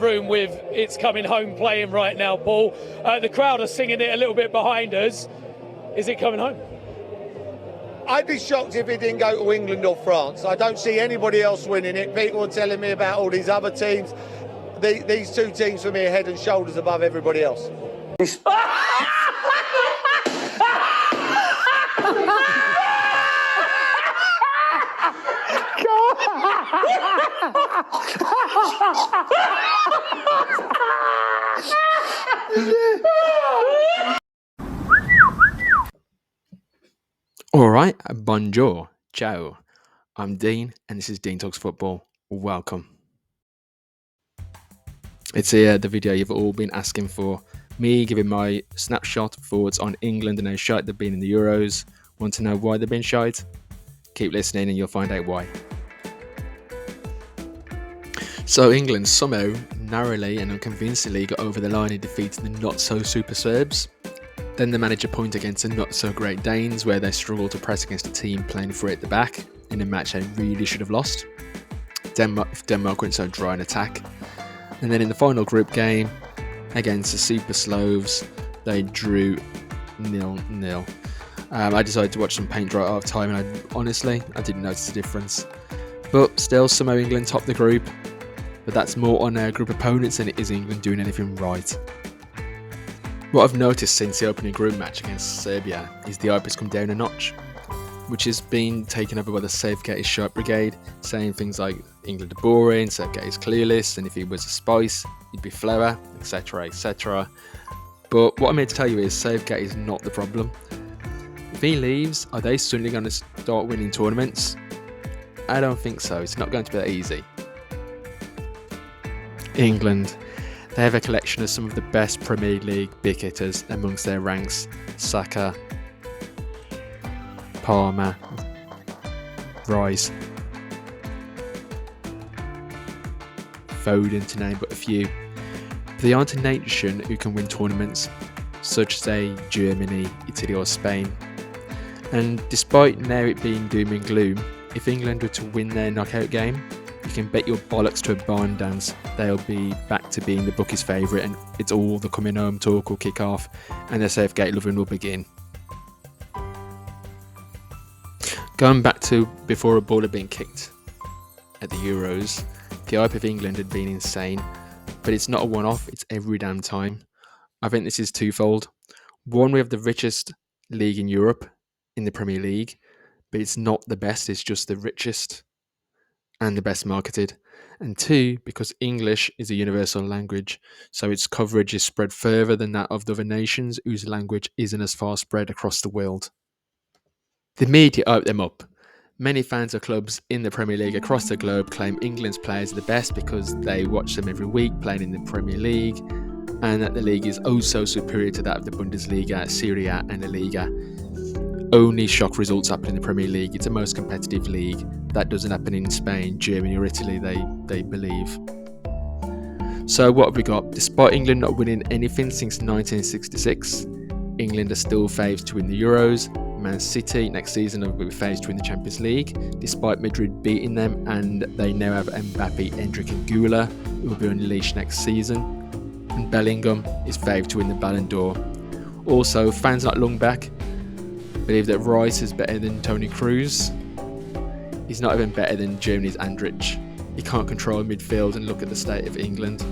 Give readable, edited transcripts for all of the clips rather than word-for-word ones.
room with It's Coming Home playing right now, Paul. The crowd are singing it a little bit behind us. Is it coming home? I'd be shocked if it didn't go to England or France. I don't see anybody else winning it. People are telling me about all these other teams. These two teams for me are head and shoulders above everybody else. All right, bonjour, ciao. I'm Dean, and this is Dean Talks Football. Welcome. It's here, the video you've all been asking for. Me giving my snapshot thoughts on England and how shite they've been in the Euros. Want to know why they've been shite? Keep listening and you'll find out why. So England somehow, narrowly and unconvincingly got over the line in defeating the not-so-super Serbs. Then they managed a point against the not-so-great Danes, where they struggled to press against a team playing free at the back in a match they really should have lost. Denmark went so dry in attack. And then in the final group game against the Super Slovs, they drew 0-0. I decided to watch some paint dry at half time, and I didn't notice the difference. But still, somehow England topped the group. But that's more on their group opponents than it is England doing anything right. What I've noticed since the opening group match against Serbia is the hype has come down a notch, which has been taken over by the Southgate is shite brigade, saying things like England are boring, Southgate is clueless, and if he was a spice, he'd be flour, etc, etc. But what I'm here to tell you is Southgate is not the problem. If he leaves, are they suddenly going to start winning tournaments? I don't think so. It's not going to be that easy. England. They have a collection of some of the best Premier League big hitters amongst their ranks. Saka, Palmer, Rice, Foden, to name but a few. But they aren't a nation who can win tournaments, such as say Germany, Italy or Spain. And despite now it being doom and gloom, if England were to win their knockout game, you can bet your bollocks to a barn dance they'll be back to being the bookie's favourite, and it's all the coming home talk will kick off and the Southgate loving will begin. Going back to before a ball had been kicked at the Euros, the hype of England had been insane, but it's not a one-off, it's every damn time. I think this is twofold. One, we have the richest league in Europe in the Premier League, but it's not the best, it's just the richest and the best marketed. And two, because English is a universal language, so its coverage is spread further than that of the other nations whose language isn't as far spread across the world. The media hype them up. Many fans of clubs in the Premier League across the globe claim England's players are the best because they watch them every week playing in the Premier League, and that the league is oh so superior to that of the Bundesliga, Serie A and La Liga. Only shock results happen in the Premier League. It's the most competitive league. That doesn't happen in Spain, Germany or Italy, they believe. So what have we got? Despite England not winning anything since 1966, England are still faves to win the Euros. Man City next season will be faves to win the Champions League, despite Madrid beating them, and they now have Mbappe, Endrick and Gula, who will be unleashed next season. And Bellingham is faved to win the Ballon d'Or. Also, fans not long back believe that Rice is better than Toni Kroos. He's not even better than Germany's Andrich. He can't control midfield, and look at the state of England.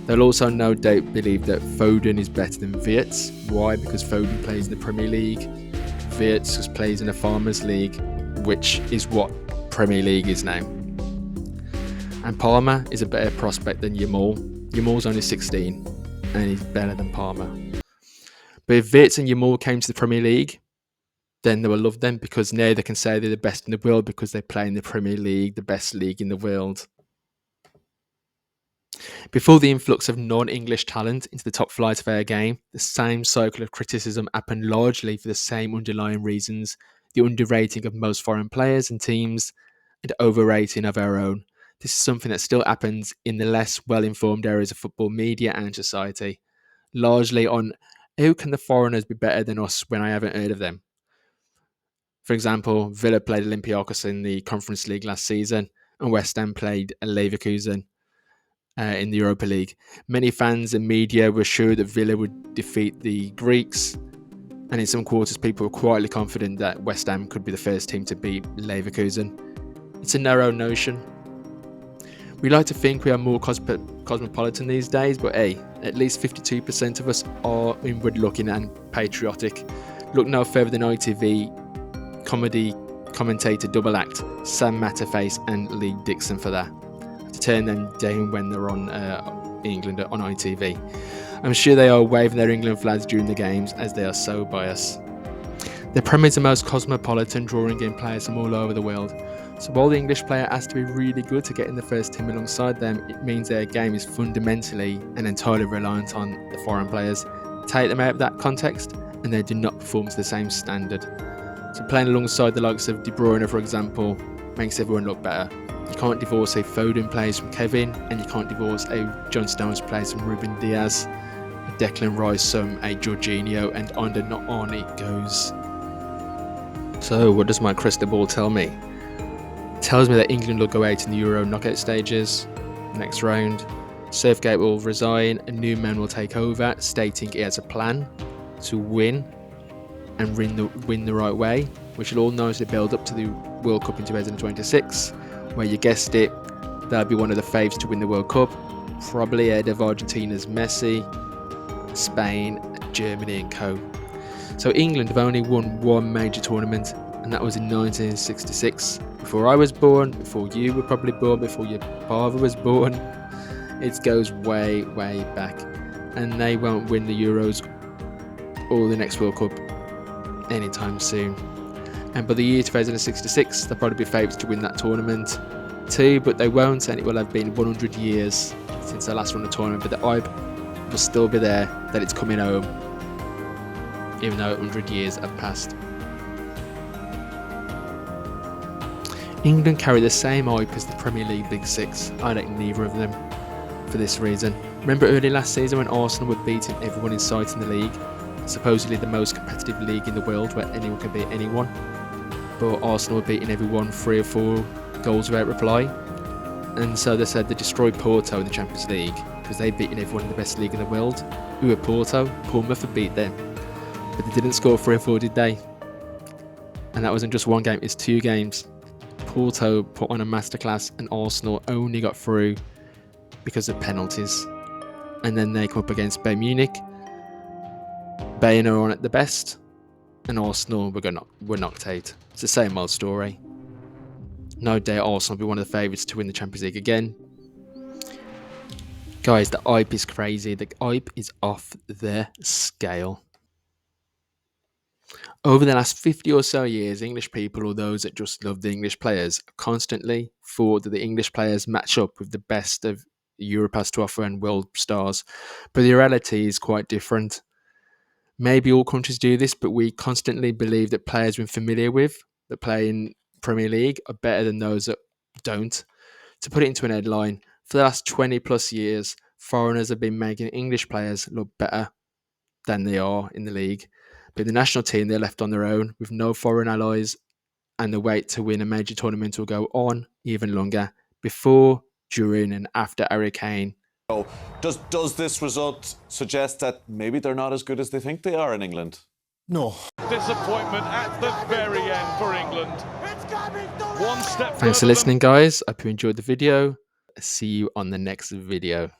They'll also no doubt believe that Foden is better than Wirtz. Why? Because Foden plays in the Premier League. Wirtz just plays in a Farmers League, which is what Premier League is now. And Palmer is a better prospect than Yamal. Yamal's only 16, and he's better than Palmer. But if Wirtz and Yamal came to the Premier League, then they will love them, because now they can say they're the best in the world because they play in the Premier League, the best league in the world. Before the influx of non-English talent into the top flight of our game, the same cycle of criticism happened largely for the same underlying reasons: the underrating of most foreign players and teams, and overrating of our own. This is something that still happens in the less well-informed areas of football media and society, largely on how can the foreigners be better than us when I haven't heard of them. For example, Villa played Olympiacos in the Conference League last season, and West Ham played Leverkusen. in the Europa League. Many fans and media were sure that Villa would defeat the Greeks, and in some quarters people were quietly confident that West Ham could be the first team to beat Leverkusen. It's a narrow notion. We like to think we are more cosmopolitan these days, but hey, at least 52% of us are inward looking and patriotic. Look no further than ITV comedy commentator double act Sam Matterface and Lee Dixon for that, to turn them down when they're on England on ITV. I'm sure they are waving their England flags during the games, as they are so biased. The Premier is the most cosmopolitan, drawing in players from all over the world. So while the English player has to be really good to get in the first team alongside them, it means their game is fundamentally and entirely reliant on the foreign players. Take them out of that context and they do not perform to the same standard. So playing alongside the likes of De Bruyne, for example, makes everyone look better. You can't divorce a Foden plays from Kevin, and you can't divorce a John Stones plays from Ruben Diaz, a Declan Rice from a Jorginho, and on and on it goes. So what does my crystal ball tell me? Tells me that England will go out in the Euro knockout stages, next round. Southgate will resign, a new man will take over, stating he has a plan to win and win the right way. We should all know as they build up to the World Cup in 2026, where you guessed it, they'll be one of the faves to win the World Cup, probably ahead of Argentina's Messi, Spain, Germany and co. So England have only won one major tournament, and that was in 1966. Before I was born, before you were probably born, before your father was born. It goes way, way back. And they won't win the Euros or the next World Cup anytime soon. And by the year 2066, they'll probably be favourites to win that tournament too, but they won't, and it will have been 100 years since they last won the tournament, but the hype will still be there that it's coming home, even though 100 years have passed. England carry the same hype as the Premier League Big Six. I like neither of them for this reason. Remember early last season when Arsenal were beating everyone in sight in the league? Supposedly the most competitive league in the world where anyone can beat anyone. But Arsenal were beating everyone 3 or 4 goals without reply. And so they said they destroyed Porto in the Champions League because they'd beaten everyone in the best league in the world. Who were Porto? Bournemouth had beat them. But they didn't score 3 or 4, did they? And that wasn't just one game, it's 2 games. Porto put on a masterclass and Arsenal only got through because of penalties. And then they come up against Bayern Munich. Bayern are on at the best, and Arsenal were knocked out. It's the same old story. No doubt Arsenal will be one of the favourites to win the Champions League again. Guys, the hype is crazy. The hype is off the scale. Over the last 50 or so years, English people, or those that just love the English players, constantly thought that the English players match up with the best of Europe has to offer and world stars. But the reality is quite different. Maybe all countries do this, but we constantly believe that players we're familiar with, that play in Premier League, are better than those that don't. To put it into an headline, for the last 20 plus years, foreigners have been making English players look better than they are in the league. But the national team, they're left on their own with no foreign allies, and the wait to win a major tournament will go on even longer before, during and after Harry Kane. Does this result suggest that maybe they're not as good as they think they are in England? No. Disappointment at the very end for England. One step Thanks for listening, guys. I hope you enjoyed the video. See you on the next video.